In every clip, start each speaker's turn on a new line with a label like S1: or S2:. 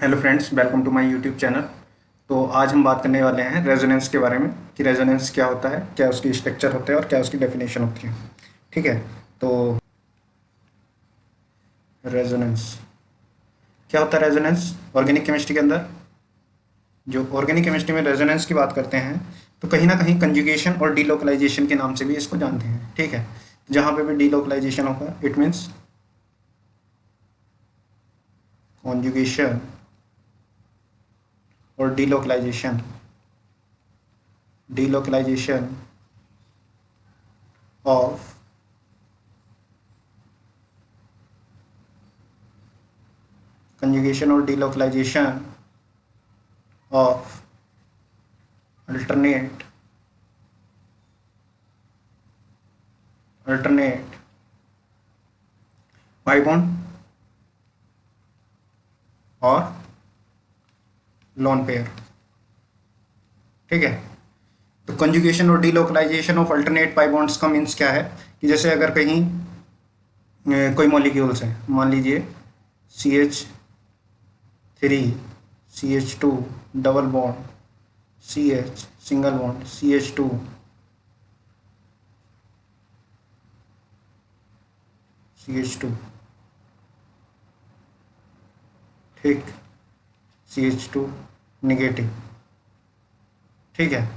S1: Hello friends, welcome to my YouTube channel. तो आज हम बात करने वाले हैं रेजोनेंस के बारे में कि रेजोनेंस क्या होता है, क्या उसकी स्ट्रक्चर होते हैं और क्या उसकी डेफिनेशन होती है। ठीक है। तो रेजोनेंस क्या होता है? रेजोनेंस ऑर्गेनिक केमिस्ट्री के अंदर, जो ऑर्गेनिक केमिस्ट्री में रेजोनेंस की बात करते हैं, तो कहीं ना कहीं कंजुगेशन और डीलोकलाइजेशन के नाम से भी इसको जानते हैं। ठीक है। जहाँ पे भी डीलोकलाइजेशन होगा इट मीन्स कॉन्जुगेशन और delocalization delocalization of conjugation or delocalization of alternate pi bond और lone pair। ठीक है। तो कंजुगेशन और delocalization of alternate pi bonds का मीन्स क्या है कि जैसे अगर कहीं कोई मॉलिक्यूल्स है, मान लीजिए CH3 CH2 double bond CH single bond CH2 CH2, ठीक, CH2 निगेटिव। ठीक है।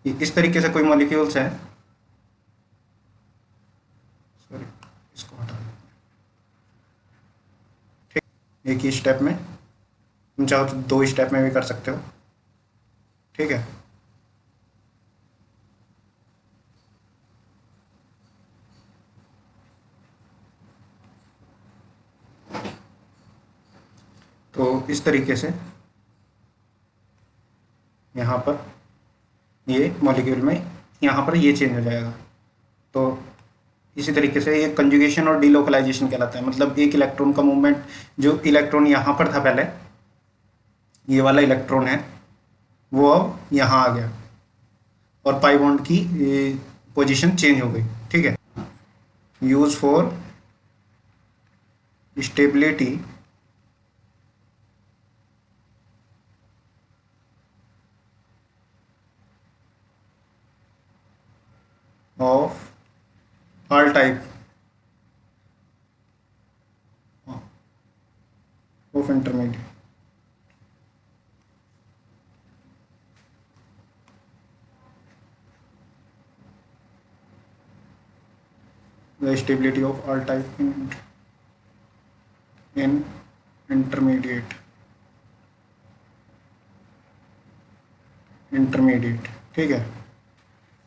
S1: इस तरीके से कोई मॉलिक्यूल्स हैं, सॉरी इसको हटा दें। ठीक, एक ही स्टेप में, तुम चाहो तो दो स्टेप में भी कर सकते हो। ठीक है। तो इस तरीके से यहाँ पर ये मॉलिक्यूल में यहाँ पर ये चेंज हो जाएगा। तो इसी तरीके से ये कंजुगेशन और डीलोकलाइजेशन कहलाता है। मतलब एक इलेक्ट्रॉन का मूवमेंट, जो इलेक्ट्रॉन यहाँ पर था पहले, ये वाला इलेक्ट्रॉन है, वो अब यहाँ आ गया और पाई बॉन्ड की पोजीशन चेंज हो गई। ठीक है। Use for stability of all type of intermediate। The stability of all type in intermediate। ठीक है।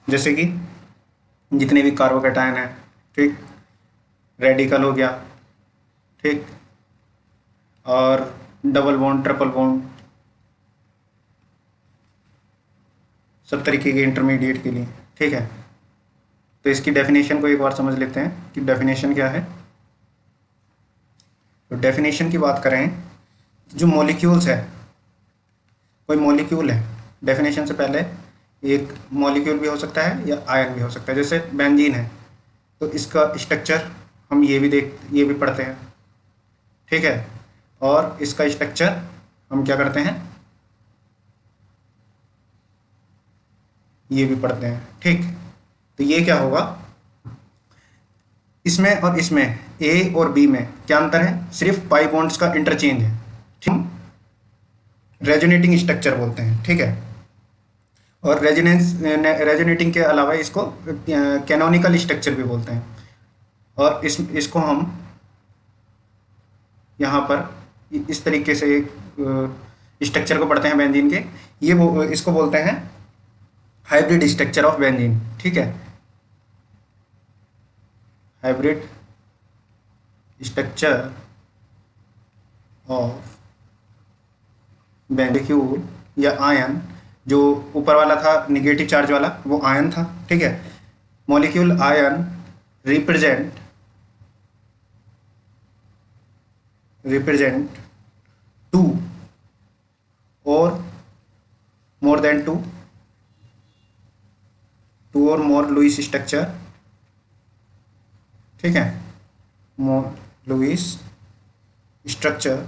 S1: जैसे कि जितने भी कार्बोकैटायन है, ठीक, रेडिकल हो गया, ठीक, और डबल बॉन्ड ट्रिपल बॉन्ड, सब तरीके के इंटरमीडिएट के लिए। ठीक है। तो इसकी डेफिनेशन को एक बार समझ लेते हैं कि डेफिनेशन क्या है। तो डेफिनेशन की बात करें तो जो मॉलिक्यूल्स है, कोई मॉलिक्यूल है, डेफिनेशन से पहले एक मॉलिक्यूल भी हो सकता है या आयन भी हो सकता है। जैसे बेंजीन है, तो इसका स्ट्रक्चर हम ये भी पढ़ते हैं। ठीक है। और इसका स्ट्रक्चर हम क्या करते हैं, ये भी पढ़ते हैं। ठीक। तो ये क्या होगा, इसमें और इसमें ए और बी में क्या अंतर है? सिर्फ पाई बॉन्ड्स का इंटरचेंज है। ठीक, रेजोनेटिंग स्ट्रक्चर बोलते हैं। ठीक है। और रेजोनेटिंग के अलावा इसको कैनोनिकल स्ट्रक्चर भी बोलते हैं। और इसको हम यहाँ पर इस तरीके से एक स्ट्रक्चर को पढ़ते हैं बेंजीन के। इसको बोलते हैं हाइब्रिड स्ट्रक्चर ऑफ बेंजीन। ठीक है। हाइब्रिड स्ट्रक्चर ऑफ मॉलिक्यूल या आयन, जो ऊपर वाला था निगेटिव चार्ज वाला, वो आयन था। ठीक है। मॉलिक्यूल आयन रिप्रेजेंट टू और मोर देन टू और मोर लुईस स्ट्रक्चर। ठीक है। More Lewis structure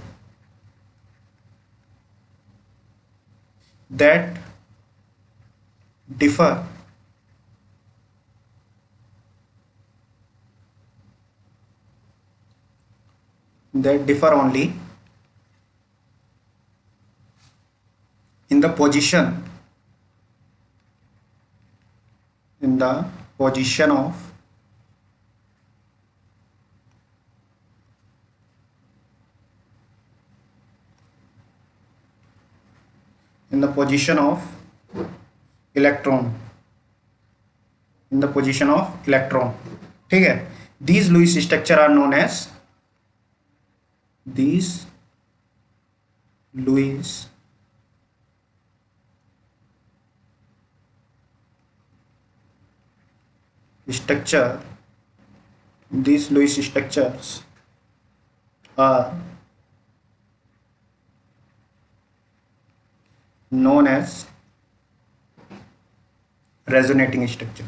S1: that differ only in the position of electron, ठीक है। these Lewis structure are known as these Lewis structures are known as resonating structure।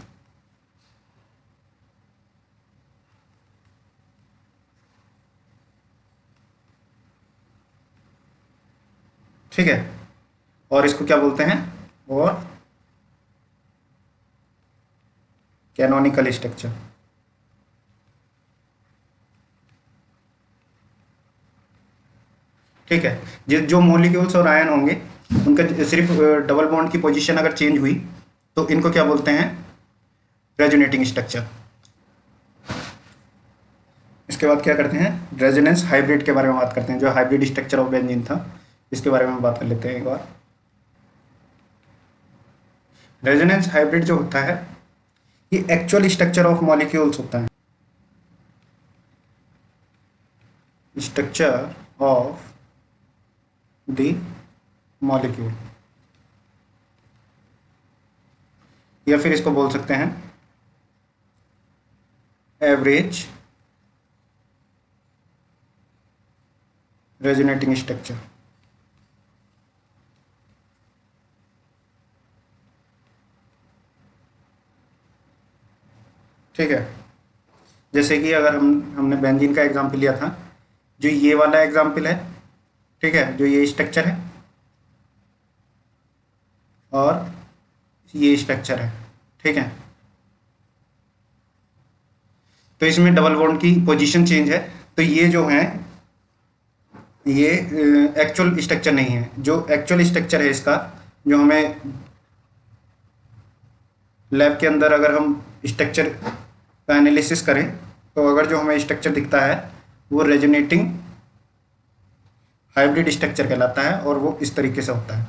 S1: ठीक है, और इसको क्या बोलते हैं, और कैनोनिकल स्ट्रक्चर। ठीक है, जो मॉलिक्यूल्स और आयन होंगे उनका सिर्फ डबल बॉन्ड की पोजीशन अगर चेंज हुई तो इनको क्या बोलते हैं, रेजोनेटिंग स्ट्रक्चर। इसके बाद क्या करते हैं, रेजोनेंस हाइब्रिड के बारे में बात करते हैं, जो हाइब्रिड स्ट्रक्चर ऑफ बेंजीन था इसके बारे में बात कर लेते हैं एक बार। रेजोनेंस हाइब्रिड जो होता है ये एक्चुअल स्ट्रक्चर ऑफ मॉलिक्यूल्स होता है, स्ट्रक्चर ऑफ द मॉलिक्यूल, या फिर इसको बोल सकते हैं एवरेज रेजोनेटिंग स्ट्रक्चर। ठीक है, जैसे कि अगर हमने बेंजीन का एग्जाम्पल लिया था, जो ये वाला एग्जाम्पल है, ठीक है, जो ये स्ट्रक्चर है और ये स्ट्रक्चर है, ठीक है, तो इसमें डबल बॉन्ड की पोजीशन चेंज है, तो ये जो है ये एक्चुअल स्ट्रक्चर नहीं है। जो एक्चुअल स्ट्रक्चर है इसका, जो हमें लैब के अंदर अगर हम स्ट्रक्चर का एनालिसिस करें तो अगर जो हमें स्ट्रक्चर दिखता है वो रेजोनेटिंग हाइब्रिड स्ट्रक्चर कहलाता है, और वो इस तरीके से होता है,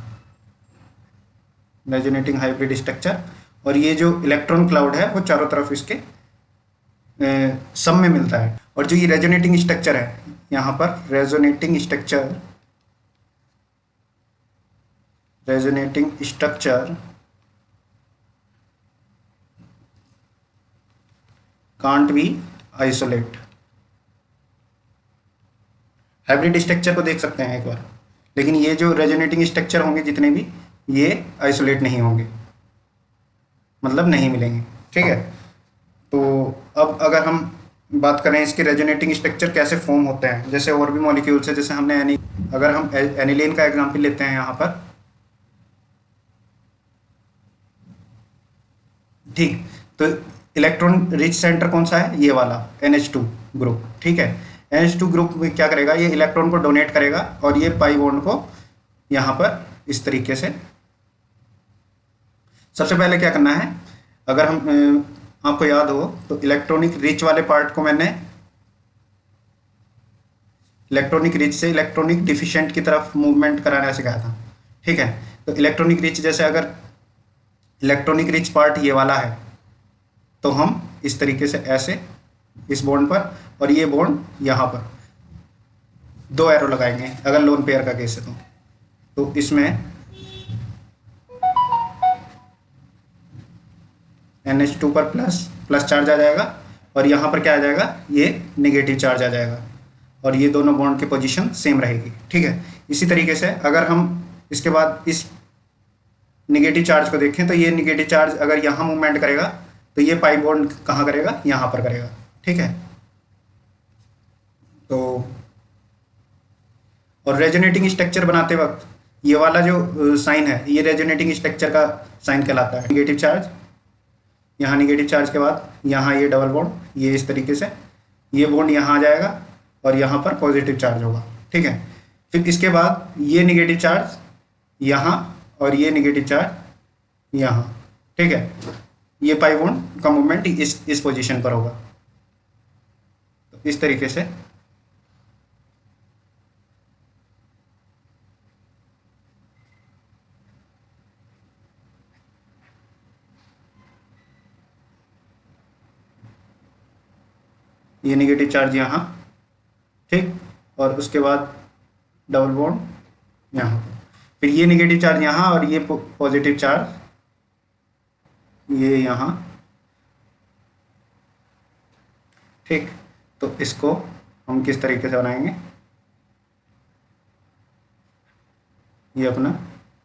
S1: रेजोनेटिंग हाइब्रिड स्ट्रक्चर। और ये जो इलेक्ट्रॉन क्लाउड है वो चारों तरफ इसके सब में मिलता है। और जो ये रेजोनेटिंग स्ट्रक्चर है, यहाँ पर resonating structure can't be isolate. Hybrid structure को देख सकते हैं एक बार, लेकिन ये जो रेजोनेटिंग स्ट्रक्चर होंगे जितने भी, ये आइसोलेट नहीं होंगे, मतलब नहीं मिलेंगे। ठीक है, तो अब अगर हम बात करें इसके रेजोनेटिंग स्ट्रक्चर कैसे फॉर्म होते हैं, जैसे और भी मॉलिक्यूल्स है, जैसे हमने अगर हम एनिलीन का एग्जांपल लेते हैं यहाँ पर, ठीक, तो इलेक्ट्रॉन रिच सेंटर कौन सा है, ये वाला NH2 ग्रुप। ठीक है, NH2 ग्रुप में क्या करेगा, ये इलेक्ट्रॉन को डोनेट करेगा और ये पाई बॉन्ड को यहाँ पर इस तरीके से। सबसे पहले क्या करना है, अगर हम आपको याद हो तो इलेक्ट्रॉनिक रिच वाले पार्ट को मैंने इलेक्ट्रॉनिक रिच से इलेक्ट्रॉनिक डिफिशिएंट की तरफ मूवमेंट कराना सिखाया था। ठीक है, तो इलेक्ट्रॉनिक रिच, जैसे अगर इलेक्ट्रॉनिक रिच पार्ट ये वाला है तो हम इस तरीके से ऐसे इस बॉन्ड पर, और ये बॉन्ड यहाँ पर 2 एरो लगाएंगे अगर लोन पेयर का केस है तो इसमें NH2 पर प्लस चार्ज आ जाएगा और यहाँ पर क्या आ जाएगा, ये नेगेटिव चार्ज आ जाएगा, और ये दोनों बॉन्ड की पोजीशन सेम रहेगी। ठीक है, इसी तरीके से अगर हम इसके बाद इस नेगेटिव चार्ज को देखें तो ये नेगेटिव चार्ज अगर यहाँ मूवमेंट करेगा तो ये पाई बॉन्ड कहाँ करेगा, यहाँ पर करेगा। ठीक है, तो और रेजोनेटिंग स्ट्रक्चर बनाते वक्त ये वाला जो साइन है ये रेजोनेटिंग स्ट्रक्चर का साइन कहलाता है। निगेटिव चार्ज, यहाँ निगेटिव चार्ज के बाद यहाँ ये डबल बॉन्ड, ये इस तरीके से ये बॉन्ड यहाँ आ जाएगा और यहाँ पर पॉजिटिव चार्ज होगा, ठीक है। फिर इसके बाद ये निगेटिव चार्ज यहाँ और ये निगेटिव चार्ज यहाँ, ठीक है। ये पाई बॉन्ड का मूवमेंट इस पोजीशन पर होगा। तो इस तरीके से ये निगेटिव चार्ज यहाँ, ठीक, और उसके बाद डबल बॉन्ड यहाँ, फिर ये निगेटिव चार्ज यहाँ और ये पॉजिटिव चार्ज ये यहाँ, ठीक। तो इसको हम किस तरीके से बनाएंगे, ये अपना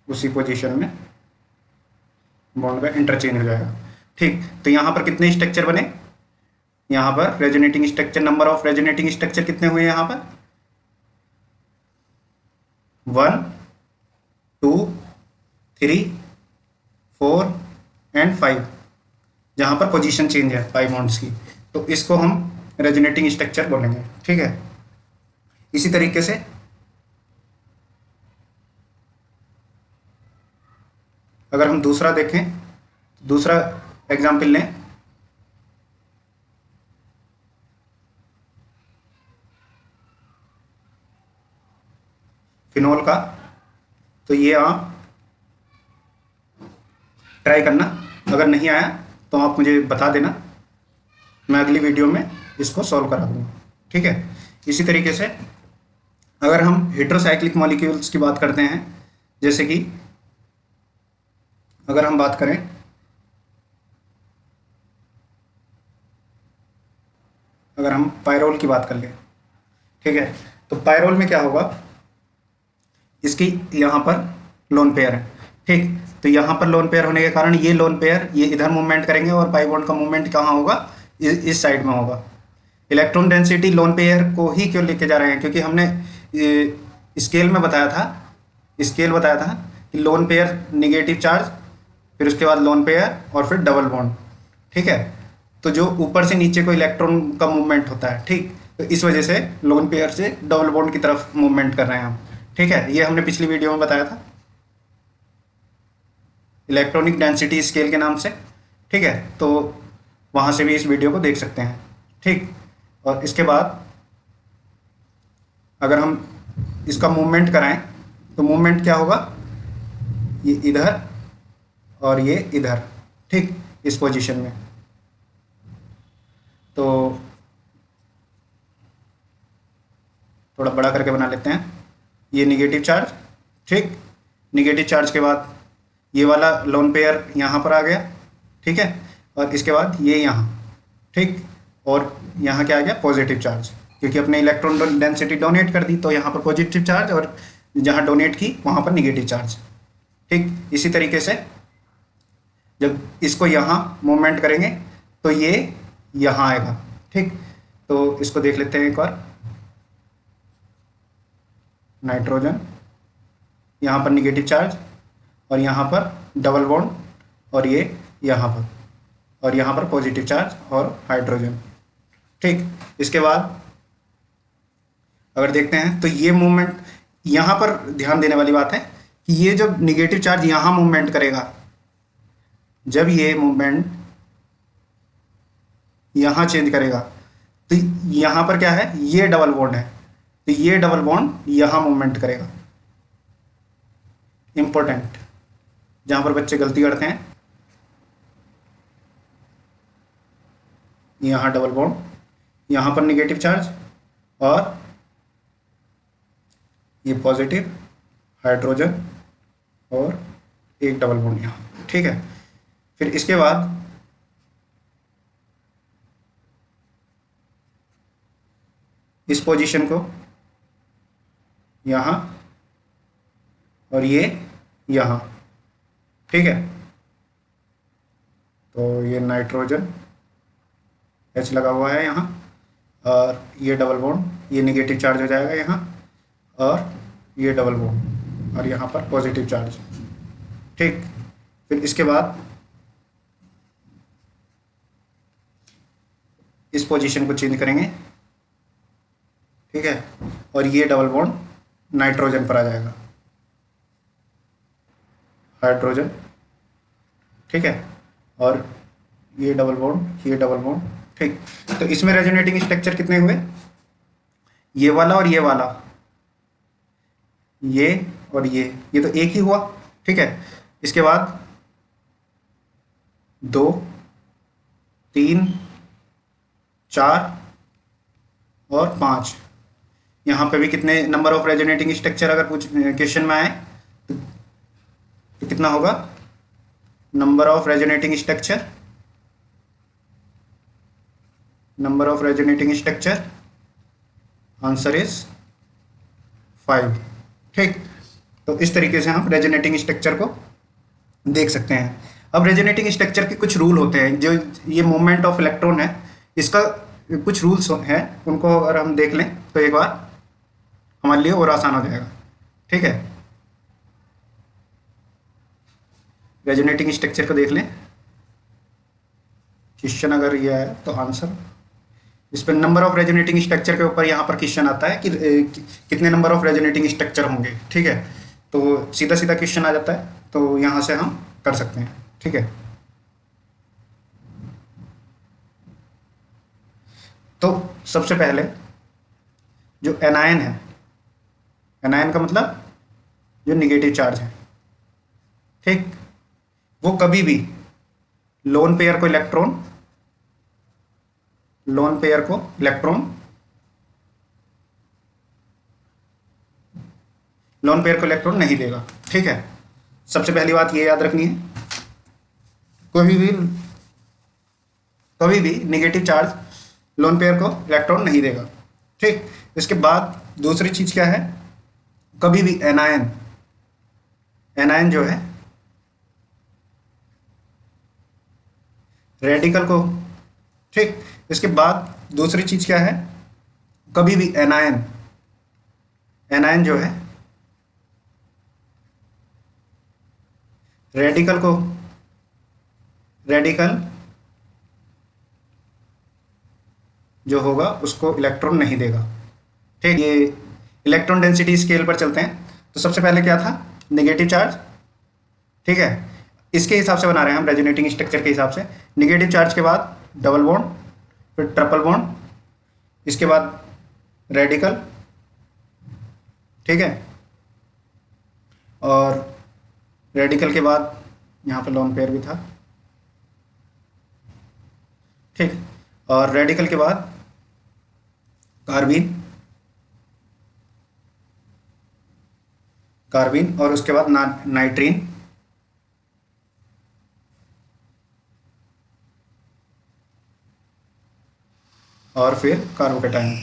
S1: उसी पोजीशन में बॉन्ड का इंटरचेंज हो जाएगा, ठीक। तो यहाँ पर कितने स्ट्रक्चर बने, यहाँ पर resonating structure, number of resonating structure कितने हुए यहाँ पर, 1 2 3 4 एंड 5, जहाँ पर पोजीशन चेंज है पाई बॉन्ड्स की, तो इसको हम रेजोनेटिंग स्ट्रक्चर बोलेंगे, ठीक है। इसी तरीके से अगर हम दूसरा देखें, दूसरा एग्जाम्पल लें, फिनोल का, तो ये आप ट्राई करना, अगर नहीं आया तो आप मुझे बता देना, मैं अगली वीडियो में इसको सॉल्व करा दूंगा, ठीक है। इसी तरीके से अगर हम हेट्रोसाइक्लिक मॉलिक्यूल्स की बात करते हैं, जैसे कि अगर हम बात करें, अगर हम पायरोल की बात कर लें, ठीक है, तो पायरोल में क्या होगा, इसकी यहाँ पर लोन पेयर है, ठीक। तो यहाँ पर लोन पेयर होने के कारण ये लोन पेयर ये इधर मूवमेंट करेंगे और पाई बॉन्ड का मूवमेंट कहाँ होगा, इस साइड में होगा। इलेक्ट्रॉन डेंसिटी लोन पेयर को ही क्यों लेके जा रहे हैं, क्योंकि हमने स्केल में बताया था, स्केल बताया था कि लोन पेयर निगेटिव चार्ज, फिर उसके बाद लोन पेयर और फिर डबल बॉन्ड, ठीक है। तो जो ऊपर से नीचे को इलेक्ट्रॉन का मूवमेंट होता है, ठीक, तो इस वजह से लोन पेयर से डबल बॉन्ड की तरफ मूवमेंट कर रहे हैं हम, ठीक है। ये हमने पिछली वीडियो में बताया था इलेक्ट्रॉनिक डेंसिटी स्केल के नाम से, ठीक है। तो वहाँ से भी इस वीडियो को देख सकते हैं, ठीक। और इसके बाद अगर हम इसका मूवमेंट कराएं तो मूवमेंट क्या होगा, ये इधर और ये इधर, ठीक, इस पोजीशन में। तो थोड़ा बड़ा करके बना लेते हैं, ये निगेटिव चार्ज, ठीक, निगेटिव चार्ज के बाद ये वाला लोन पेयर यहाँ पर आ गया, ठीक है, और इसके बाद ये यहाँ, ठीक, और यहाँ क्या आ गया, पॉजिटिव चार्ज, क्योंकि अपने इलेक्ट्रॉन डेंसिटी डोनेट कर दी, तो यहाँ पर पॉजिटिव चार्ज और जहाँ डोनेट की वहाँ पर निगेटिव चार्ज, ठीक। इसी तरीके से जब इसको यहाँ मूवमेंट करेंगे तो ये यहाँ आएगा, ठीक। तो इसको देख लेते हैं एक बार, नाइट्रोजन, यहाँ पर निगेटिव चार्ज और यहाँ पर डबल बॉन्ड और ये यहाँ पर, और यहाँ पर पॉजिटिव चार्ज और हाइड्रोजन, ठीक। इसके बाद अगर देखते हैं तो ये मूवमेंट, यहाँ पर ध्यान देने वाली बात है कि ये जब निगेटिव चार्ज यहाँ मूवमेंट करेगा, जब ये मूवमेंट यहाँ चेंज करेगा, तो यहाँ पर क्या है, ये डबल बॉन्ड है, तो ये डबल बॉन्ड यहाँ मूवमेंट करेगा। इंपॉर्टेंट, जहाँ पर बच्चे गलती करते हैं, यहाँ डबल बॉन्ड, यहाँ पर निगेटिव चार्ज और ये पॉजिटिव हाइड्रोजन और एक डबल बॉन्ड यहाँ, ठीक है। फिर इसके बाद इस पोजीशन को यहाँ और ये यहाँ, ठीक है। तो ये नाइट्रोजन H लगा हुआ है यहाँ, और ये डबल बॉन्ड, ये निगेटिव चार्ज हो जाएगा यहाँ, और ये डबल बॉन्ड, और यहाँ पर पॉजिटिव चार्ज। ठीक, फिर इसके बाद इस पोजीशन को चेंज करेंगे। ठीक है, और ये डबल बॉन्ड नाइट्रोजन पर आ जाएगा, हाइड्रोजन। ठीक है, और ये डबल बॉन्ड, ये डबल बॉन्ड। ठीक, तो इसमें रेजोनेटिंग स्ट्रक्चर कितने हुए, ये वाला और ये वाला, ये और ये तो एक ही हुआ। ठीक है, इसके बाद 2 3 4 और 5, यहाँ पे भी कितने नंबर ऑफ रेजोनेटिंग स्ट्रक्चर अगर कुछ क्वेश्चन में आए तो कितना होगा, number of resonating structure, number of resonating structure, answer is 5। ठीक, तो इस तरीके से हम रेजोनेटिंग स्ट्रक्चर को देख सकते हैं। अब रेजोनेटिंग स्ट्रक्चर के कुछ रूल होते हैं, जो ये मूवमेंट ऑफ इलेक्ट्रॉन है इसका कुछ रूल्स हैं, उनको अगर हम देख लें तो एक बार हमारे लिए और आसान हो जाएगा। ठीक है, रेजोनेटिंग स्ट्रक्चर को देख लें, क्वेश्चन अगर यह है तो आंसर इस पर नंबर ऑफ रेजोनेटिंग स्ट्रक्चर के ऊपर यहाँ पर क्वेश्चन आता है कि कितने नंबर ऑफ रेजोनेटिंग स्ट्रक्चर होंगे। ठीक है, तो सीधा सीधा क्वेश्चन आ जाता है, तो यहाँ से हम कर सकते हैं। ठीक है, तो सबसे पहले जो एनायन है, एनायन का मतलब जो निगेटिव चार्ज है, ठीक, वो कभी भी लोन पेयर को इलेक्ट्रॉन, लोन पेयर को इलेक्ट्रॉन, लोन पेयर को इलेक्ट्रॉन नहीं देगा। ठीक है, सबसे पहली बात ये याद रखनी है, कभी भी नेगेटिव चार्ज लोन पेयर को इलेक्ट्रॉन नहीं देगा। ठीक, इसके बाद दूसरी चीज क्या है, कभी भी एनायन, एनायन जो है रेडिकल को, ठीक, इसके बाद दूसरी चीज क्या है, कभी भी एनायन, एनायन जो है रेडिकल को, रेडिकल जो होगा उसको इलेक्ट्रॉन नहीं देगा। ठीक, ये इलेक्ट्रॉन डेंसिटी स्केल पर चलते हैं, तो सबसे पहले क्या था, नेगेटिव चार्ज। ठीक है, इसके हिसाब से बना रहे हैं हम रेजोनेटिंग स्ट्रक्चर के हिसाब से, नेगेटिव चार्ज के बाद डबल बॉन्ड, फिर ट्रिपल बॉन्ड, इसके बाद रेडिकल। ठीक है, और रेडिकल के बाद यहाँ पर लोन पेयर भी था। ठीक, और रेडिकल के बाद कार्बीन, कार्बीन, और उसके बाद नाइट्रीन, और फिर कार्बोकेटाइन।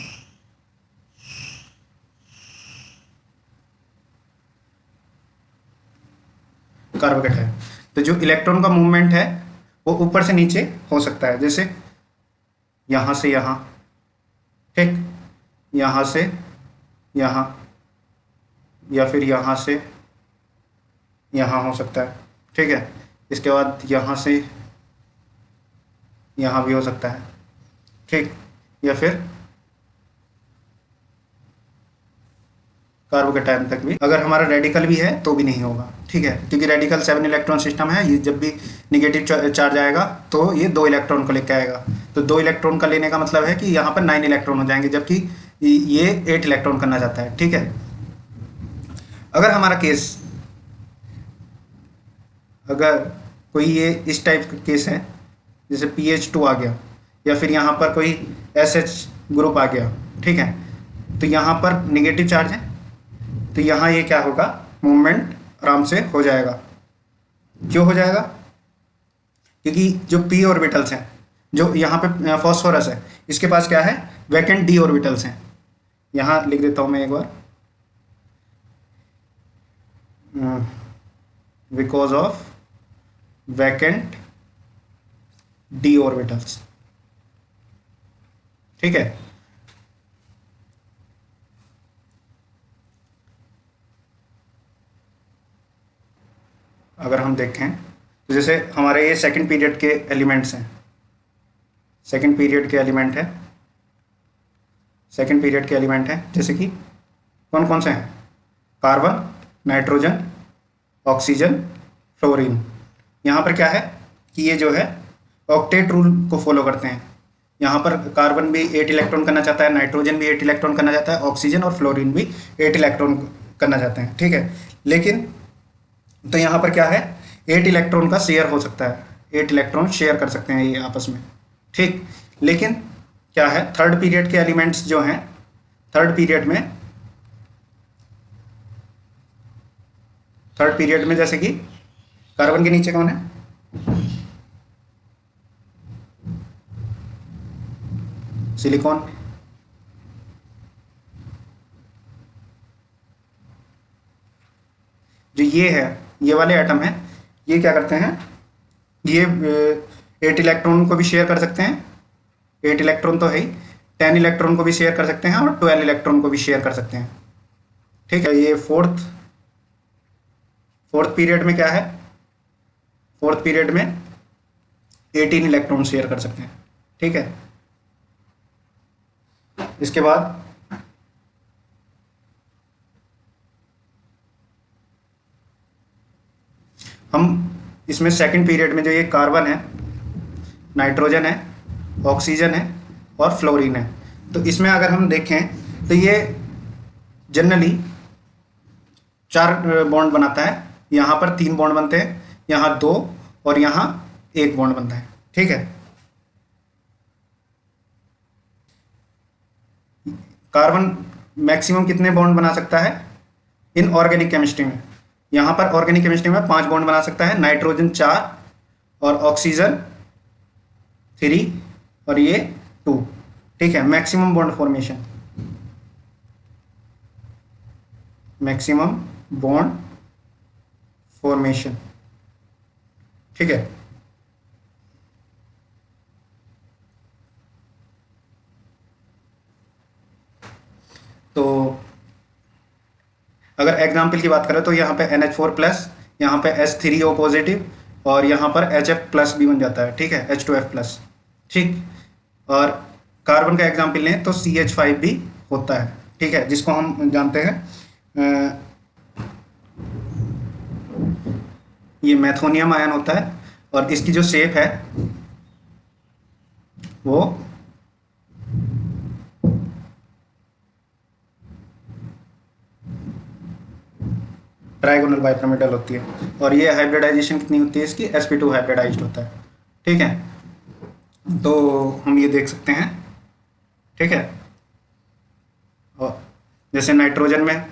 S1: कार्बोकेटाइन, तो जो इलेक्ट्रॉन का मूवमेंट है वो ऊपर से नीचे हो सकता है, जैसे यहाँ से यहाँ, ठीक, यहाँ से यहाँ, या फिर यहाँ से यहाँ हो सकता है। ठीक है, इसके बाद यहाँ से यहाँ भी हो सकता है। ठीक, या फिर कार्बोकेटाइन तक भी, अगर हमारा रेडिकल भी है तो भी नहीं होगा। ठीक है, क्योंकि रेडिकल 7 इलेक्ट्रॉन सिस्टम है, ये जब भी निगेटिव चार्ज आएगा तो ये 2 इलेक्ट्रॉन को लेकर आएगा, तो 2 इलेक्ट्रॉन का लेने का मतलब है कि यहाँ पर 9 इलेक्ट्रॉन हो जाएंगे, जबकि ये 8 इलेक्ट्रॉन करना चाहता है। ठीक है, अगर हमारा केस, अगर कोई ये इस टाइप का केस है, जैसे PH2 आ गया, या फिर यहाँ पर कोई SH ग्रुप आ गया, ठीक है, तो यहाँ पर निगेटिव चार्ज है, तो यहाँ ये क्या होगा, मूवमेंट आराम से हो जाएगा। क्यों हो जाएगा, क्योंकि जो p ऑर्बिटल्स हैं, जो यहाँ पे फॉस्फोरस है, इसके पास क्या है, वैकेंट d ऑर्बिटल्स हैं। यहाँ लिख देता हूँ मैं एक बार, because of vacant d orbitals. ठीक है, अगर हम देखें तो जैसे हमारे ये सेकंड पीरियड के एलिमेंट्स हैं, सेकंड पीरियड के एलिमेंट है, सेकंड पीरियड के एलिमेंट हैं, जैसे कि कौन कौन से हैं? Carbon, nitrogen, oxygen, fluorine. यहाँ पर क्या है कि ये जो है ऑक्टेट रूल को फॉलो करते हैं। यहाँ पर कार्बन भी 8 इलेक्ट्रॉन करना चाहता है, नाइट्रोजन भी 8 इलेक्ट्रॉन करना चाहता है, ऑक्सीजन और फ्लोरीन भी 8 इलेक्ट्रॉन करना चाहते हैं, ठीक है। लेकिन तो यहाँ पर क्या है, 8 इलेक्ट्रॉन का शेयर हो सकता है, 8 इलेक्ट्रॉन शेयर कर सकते हैं ये आपस में, ठीक। लेकिन क्या है, थर्ड पीरियड के एलिमेंट्स जो हैं, थर्ड पीरियड में जैसे कि कार्बन के नीचे कौन है? सिलिकॉन। जो ये है, ये वाले एटम हैं, ये क्या करते हैं, ये 8 इलेक्ट्रॉन को भी शेयर कर सकते हैं, 8 इलेक्ट्रॉन तो है ही, 10 इलेक्ट्रॉन को भी शेयर कर सकते हैं और 12 इलेक्ट्रॉन को भी शेयर कर सकते हैं, ठीक है। ये फोर्थ पीरियड में क्या है, फोर्थ पीरियड में 18 इलेक्ट्रॉन शेयर कर सकते हैं, ठीक है। इसके बाद हम इसमें सेकंड पीरियड में जो ये कार्बन है, नाइट्रोजन है, ऑक्सीजन है और फ्लोरीन है, तो इसमें अगर हम देखें तो ये जनरली 4 बॉन्ड बनाता है। यहाँ पर 3 बॉन्ड बनते हैं, यहाँ 2 और यहाँ 1 बॉन्ड बनता है, ठीक है। कार्बन मैक्सिमम कितने बॉन्ड बना सकता है इन ऑर्गेनिक केमिस्ट्री में? यहाँ पर ऑर्गेनिक केमिस्ट्री में 5 बॉन्ड बना सकता है, नाइट्रोजन 4 और ऑक्सीजन 3 और ये 2, ठीक है। Maximum bond formation, maximum bond formation, ठीक है। तो अगर एग्जाम्पल की बात करें तो यहाँ पे NH4+, यहाँ पे H3O पॉजिटिव और यहाँ पर HF+ भी बन जाता है, ठीक है, H2F+, ठीक। और कार्बन का एग्जाम्पल लें तो CH5 भी होता है, ठीक है, जिसको हम जानते हैं ये मैथोनियम आयन होता है और इसकी जो शेप है वो ट्राइगोनल बाइपिरामिडल होती है। और ये हाइब्रिडाइजेशन कितनी होती है इसकी? sp2 हाइब्रिडाइज्ड होता है, ठीक है। तो हम ये देख सकते हैं, ठीक है। और जैसे नाइट्रोजन में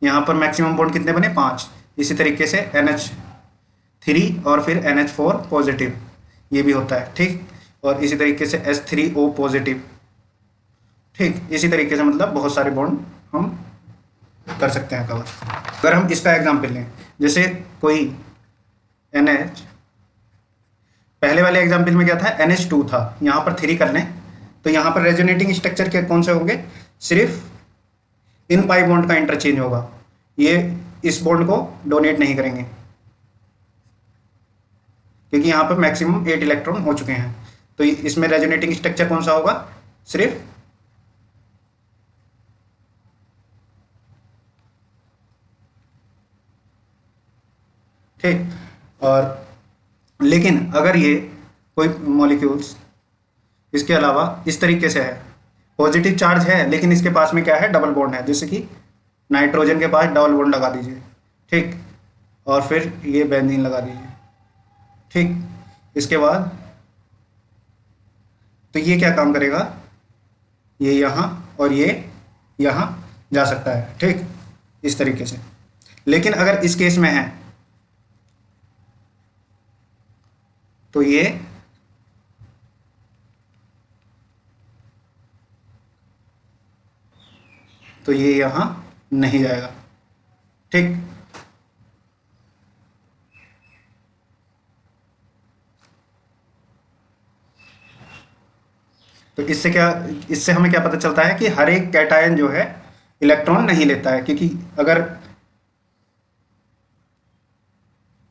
S1: यहाँ पर मैक्सिमम बॉन्ड कितने बने? 5। इसी तरीके से NH3 और फिर NH4 पॉजिटिव ये भी होता है, ठीक। और इसी तरीके से H3O पॉजिटिव, ठीक। इसी तरीके से मतलब बहुत सारे बॉन्ड हम कर सकते हैं कवर। अगर हम इसका एग्जाम्पल लें, जैसे कोई NH, पहले वाले एग्जाम्पल में क्या था, NH2 था, यहाँ पर 3 कर लें तो यहाँ पर रेजोनेटिंग स्ट्रक्चर के कौन से होंगे? सिर्फ इन पाई बॉन्ड का इंटरचेंज होगा, ये इस बॉन्ड को डोनेट नहीं करेंगे क्योंकि यहाँ पर मैक्सिमम 8 इलेक्ट्रॉन हो चुके हैं। तो इसमें रेजोनेटिंग स्ट्रक्चर कौन सा होगा? सिर्फ ठीक। और लेकिन अगर ये कोई मॉलिक्यूल्स इसके अलावा इस तरीके से है, पॉजिटिव चार्ज है लेकिन इसके पास में क्या है? डबल बॉन्ड है, जैसे कि नाइट्रोजन के पास डबल बॉन्ड लगा दीजिए, ठीक। और फिर ये बेंजीन लगा दीजिए, ठीक। इसके बाद तो ये क्या काम करेगा? ये यहाँ और ये यहाँ जा सकता है, ठीक, इस तरीके से। लेकिन अगर इस केस में है तो ये यहाँ नहीं जाएगा, ठीक। तो इससे हमें क्या पता चलता है कि हर एक कैटायन जो है इलेक्ट्रॉन नहीं लेता है, क्योंकि अगर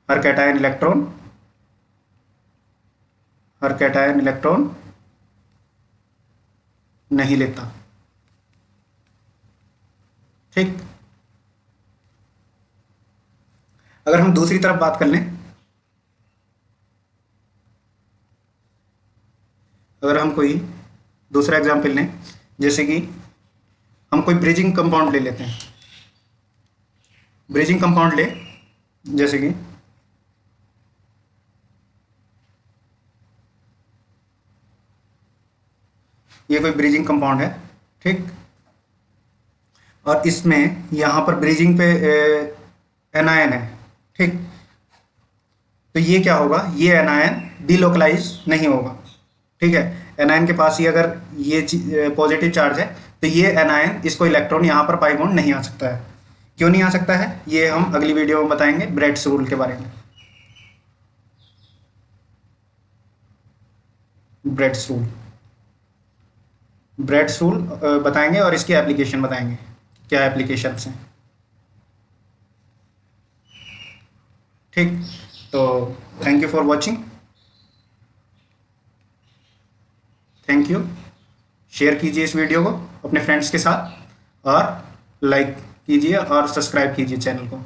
S1: हर कैटायन इलेक्ट्रॉन नहीं लेता। ठीक। अगर हम दूसरी तरफ बात कर लें, अगर हम कोई दूसरा एग्जाम्पल लें, जैसे कि हम कोई ब्रिजिंग कंपाउंड ले लेते हैं। ब्रिजिंग कंपाउंड ले, जैसे कि ये कोई ब्रिजिंग कंपाउंड है। ठीक। और इसमें यहाँ पर ब्रिजिंग पे एनायन है। ठीक। तो ये क्या होगा, ये एनायन डीलोकलाइज नहीं होगा। ठीक है। एनायन के पास ही अगर ये पॉजिटिव चार्ज है, तो ये एनायन, इसको इलेक्ट्रॉन यहाँ पर पाई बॉन्ड नहीं आ सकता है। क्यों नहीं आ सकता है, ये हम अगली वीडियो में बताएंगे, ब्रेड्स रूल के बारे में। ब्रेड्स रूल बताएंगे और इसकी एप्लीकेशन बताएंगे, क्या एप्लीकेशंस हैं। ठीक। तो thank you for watching. Thank you. Share कीजिए इस वीडियो को अपने फ्रेंड्स के साथ और लाइक कीजिए और सब्सक्राइब कीजिए चैनल को।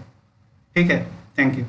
S1: ठीक है। Thank you.